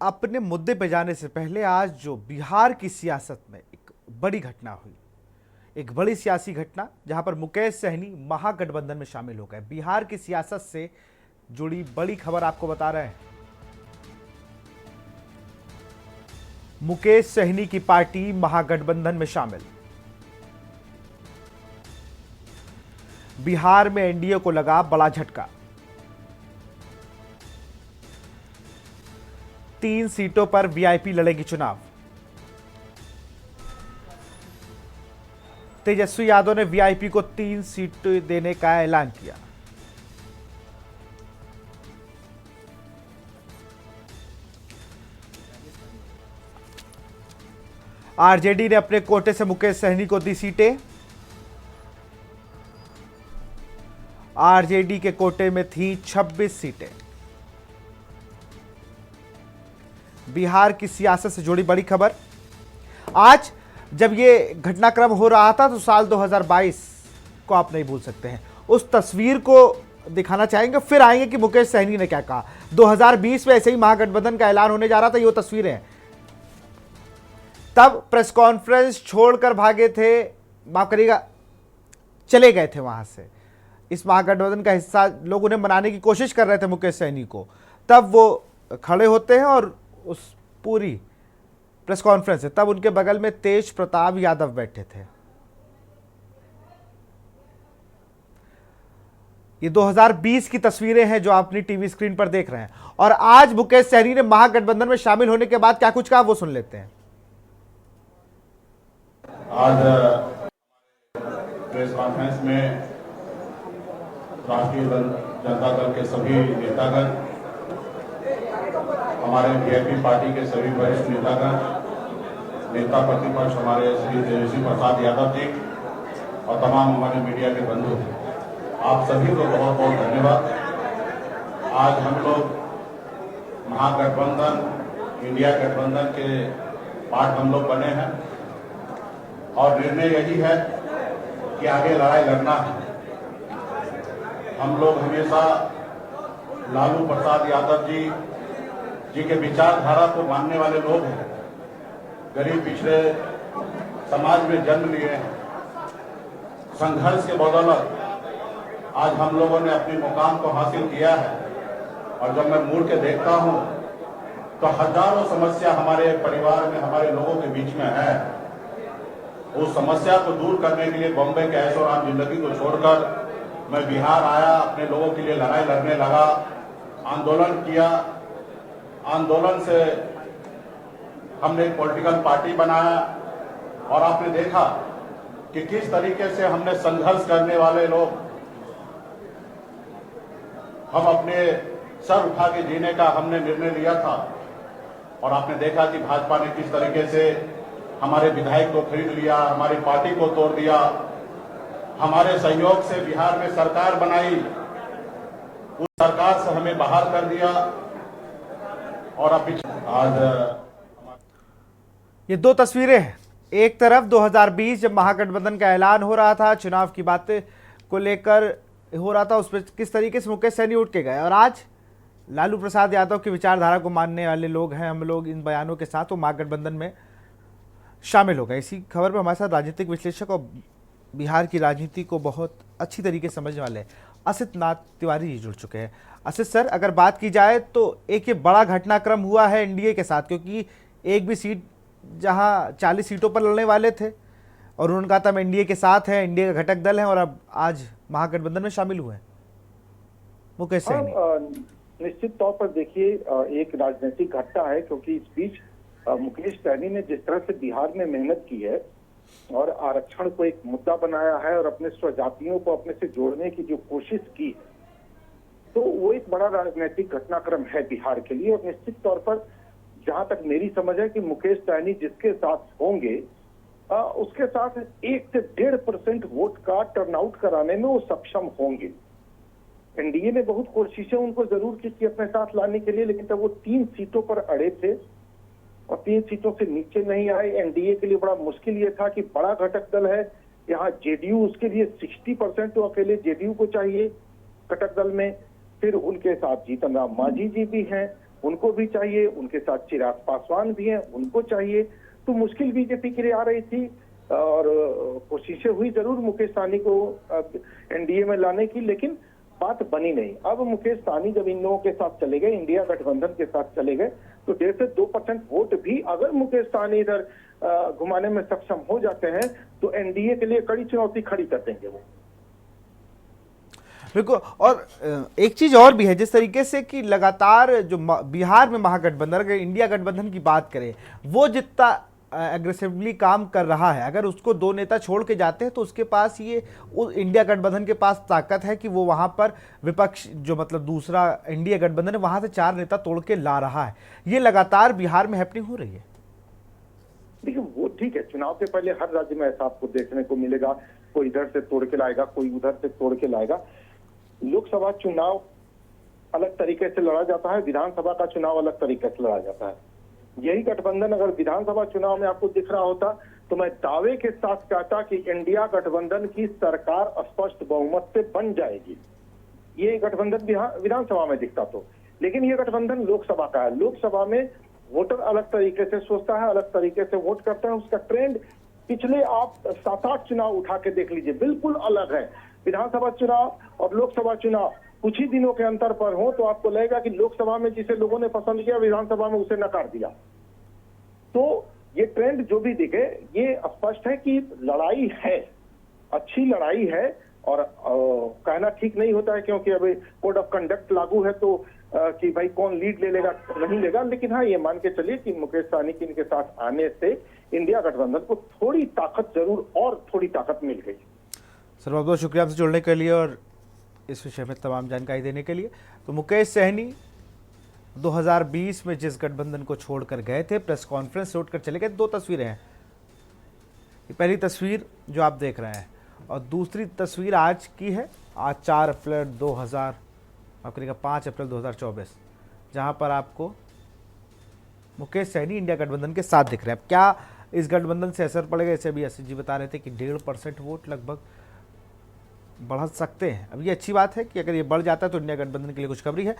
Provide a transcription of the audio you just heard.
अपने मुद्दे पे जाने से पहले आज जो बिहार की सियासत में एक बड़ी घटना हुई, एक बड़ी सियासी घटना जहां पर मुकेश सहनी महागठबंधन में शामिल हो गए। बिहार की सियासत से जुड़ी बड़ी खबर आपको बता रहे हैं। मुकेश सहनी की पार्टी महागठबंधन में शामिल। बिहार में एनडीए को लगा बड़ा झटका। 3 सीटों पर वीआईपी लड़ेगी चुनाव। तेजस्वी यादव ने वीआईपी को 3 सीटें देने का ऐलान किया। आरजेडी ने अपने कोटे से मुकेश सहनी को दी सीटें। आरजेडी के कोटे में थी 26 सीटें। बिहार की सियासत से जुड़ी बड़ी खबर। आज जब ये घटनाक्रम हो रहा था तो साल 2022 को आप नहीं भूल सकते हैं। उस तस्वीर को दिखाना चाहेंगे, फिर आएंगे कि मुकेश सहनी ने क्या कहा। 2020 में ऐसे ही महागठबंधन का ऐलान होने जा रहा था। ये वो तस्वीरें हैं। तब प्रेस कॉन्फ्रेंस छोड़कर भागे थे, माफ करिएगा, चले गए थे वहां से। इस महागठबंधन का हिस्सा लोग उन्हें मनाने की कोशिश कर रहे थे मुकेश सहनी को। तब वो खड़े होते हैं और उस पूरी प्रेस कॉन्फ्रेंस है, तब उनके बगल में तेज प्रताप यादव बैठे थे। ये 2020 की तस्वीरें हैं जो आप अपनी टीवी स्क्रीन पर देख रहे हैं। और आज मुकेश सहनी ने महागठबंधन में शामिल होने के बाद क्या कुछ कहा वो सुन लेते हैं। आज प्रेस कॉन्फ्रेंस में राष्ट्रीय जनता दल के सभी नेतागण, हमारे वीआईपी पार्टी के सभी वरिष्ठ नेतागण, नेता प्रतिपक्ष हमारे श्री तेजस्वी प्रसाद यादव जी और तमाम हमारे मीडिया के बंधु, आप सभी को बहुत बहुत धन्यवाद। आज हम लोग महागठबंधन, इंडिया गठबंधन के पार्ट हम लोग बने हैं और निर्णय यही है कि आगे लड़ाई लड़ना है। हम लोग हमेशा लालू प्रसाद यादव जी के विचारधारा को मानने वाले लोग हैं। गरीब पिछड़े समाज में जन्म लिए हैं। संघर्ष के बदौलत आज हम लोगों ने अपने मुकाम को हासिल किया है। और जब मैं मुड़ के देखता हूं तो हजारों समस्या हमारे परिवार में, हमारे लोगों के बीच में है। उस समस्या को दूर करने के लिए बॉम्बे के ऐशो आराम जिंदगी को छोड़कर मैं बिहार आया, अपने लोगों के लिए लड़ाई लड़ने लगा, आंदोलन किया। आंदोलन से हमने एक पॉलिटिकल पार्टी बनाया और आपने देखा कि किस तरीके से हमने संघर्ष करने वाले लोग, हम अपने सर उठा के जीने का हमने निर्णय लिया था। और आपने देखा कि भाजपा ने किस तरीके से हमारे विधायक को खरीद लिया, हमारी पार्टी को तोड़ दिया, हमारे सहयोग से बिहार में सरकार बनाई, उस सरकार से हमें बाहर कर दिया। और अब आज ये 2 तस्वीरें हैं। एक तरफ 2020 जब महागठबंधन का ऐलान हो रहा था, चुनाव की बातें को लेकर हो रहा था, उस पर किस तरीके से मुकेश सहनी उठ के गए। और आज लालू प्रसाद यादव की विचारधारा को मानने वाले लोग हैं हम लोग, इन बयानों के साथ वो महागठबंधन में शामिल हो गए। इसी खबर पर हमारे साथ राजनीतिक विश्लेषक और बिहार की राजनीति को बहुत अच्छी तरीके से समझने वाले असित नाथ तिवारी जी जुड़ चुके हैं। असित सर, अगर बात की जाए तो एक ये बड़ा घटनाक्रम हुआ है एनडीए के साथ, क्योंकि एक भी सीट जहां 40 सीटों पर लड़ने वाले थे और उन्होंने कहा था हम एनडीए के साथ हैं, एनडीए का घटक दल है, और अब आज महागठबंधन में शामिल हुए हैं मुकेश सहनी। निश्चित तौर पर देखिए, एक राजनीतिक घटना है, क्योंकि इस बीच मुकेश सहनी ने जिस तरह से बिहार में मेहनत की है और आरक्षण को एक मुद्दा बनाया है और अपने स्वजातियों को अपने से जोड़ने की जो कोशिश की, तो वो एक बड़ा राजनीतिक घटनाक्रम है बिहार के लिए। और निश्चित तौर पर जहां तक मेरी समझ है कि मुकेश सहनी जिसके साथ होंगे, उसके साथ 1 से 1.5% वोट का टर्नआउट कराने में वो सक्षम होंगे। एनडीए ने बहुत कोशिशें उनको जरूर की अपने साथ लाने के लिए, लेकिन तब वो 3 सीटों पर अड़े थे और 3 सीटों से नीचे नहीं आए। एनडीए के लिए बड़ा मुश्किल ये था कि बड़ा घटक दल है, यहाँ जेडीयू, उसके लिए 60% तो अकेले जेडीयू को चाहिए घटक दल में। फिर उनके साथ जीतन राम मांझी जी भी हैं, उनको भी चाहिए, उनके साथ चिराग पासवान भी हैं, उनको चाहिए। तो मुश्किल बीजेपी के लिए आ रही थी और कोशिशें हुई जरूर मुकेश सहनी को एनडीए में लाने की, लेकिन बात बनी नहीं। अब मुकेश सहनी जब इन लोगों के साथ चले गए, इंडिया गठबंधन के साथ चले गए, तो 1.5 से 2% वोट भी अगर मुकेश सहनी इधर घुमाने में सक्षम हो जाते हैं तो एनडीए के लिए कड़ी चुनौती खड़ी कर देंगे वो। बिल्कुल। और एक चीज और भी है, जिस तरीके से कि लगातार जो बिहार में महागठबंधन, अगर इंडिया गठबंधन की बात करें, वो जितना एग्रेसिवली काम कर रहा है, अगर उसको 2 नेता छोड़ के जाते हैं तो उसके पास ये इंडिया गठबंधन के पास ताकत है कि वो वहां पर विपक्ष जो मतलब दूसरा इंडिया गठबंधन है वहां से 4 नेता तोड़ के ला रहा है। ये लगातार बिहार में हैपनिंग हो रही है। देखिए वो ठीक है, चुनाव से पहले हर राज्य में ऐसा आपको देखने को मिलेगा, कोई इधर से तोड़ के लाएगा, कोई उधर से तोड़ के लाएगा। लोकसभा चुनाव अलग तरीके से लड़ा जाता है, विधानसभा का चुनाव अलग तरीके से लड़ा जाता है। यही गठबंधन अगर विधानसभा चुनाव में आपको दिख रहा होता तो मैं दावे के साथ कहता कि इंडिया गठबंधन की सरकार स्पष्ट बहुमत से बन जाएगी। ये गठबंधन विधानसभा में दिखता तो, लेकिन ये गठबंधन लोकसभा का है। लोकसभा में वोटर अलग तरीके से सोचता है, अलग तरीके से वोट करता है। उसका ट्रेंड पिछले आप 7-8 चुनाव उठा के देख लीजिए, बिल्कुल अलग है। विधानसभा चुनाव और लोकसभा चुनाव कुछ ही दिनों के अंतर पर हो तो आपको लगेगा कि लोकसभा में जिसे लोगों ने पसंद किया, विधानसभा में उसे नकार दिया। तो ये ट्रेंड जो भी दिखे, ये स्पष्ट है कि लड़ाई है, अच्छी लड़ाई है। और कहना ठीक नहीं होता है क्योंकि अभी कोड ऑफ कंडक्ट लागू है तो कि भाई कौन लीड ले लेगा नहीं लेगा, लेकिन हाँ ये मान के चलिए कि मुकेश सहनी के इनके साथ आने से इंडिया गठबंधन को थोड़ी ताकत जरूर और थोड़ी ताकत मिल गई। सर बहुत बहुत शुक्रिया आपसे जुड़ने के लिए और इस विषय में तमाम जानकारी देने के लिए। तो मुकेश सहनी 2020 में जिस गठबंधन को छोड़कर गए थे, प्रेस कॉन्फ्रेंस से उठकर चले गए। 2 तस्वीरें हैं, ये पहली तस्वीर जो आप देख रहे हैं और दूसरी तस्वीर आज की है, आज 4 अप्रैल 5 अप्रैल 2024, जहां पर आपको मुकेश सहनी इंडिया गठबंधन के साथ दिख रहे हैं। अब क्या इस गठबंधन से असर पड़ेगा, इसे भी असित जी बता रहे थे कि 1.5% वोट लगभग बढ़ सकते हैं। अब ये अच्छी बात है कि अगर ये बढ़ जाता है तो इंडिया गठबंधन के लिए खुशखबरी है।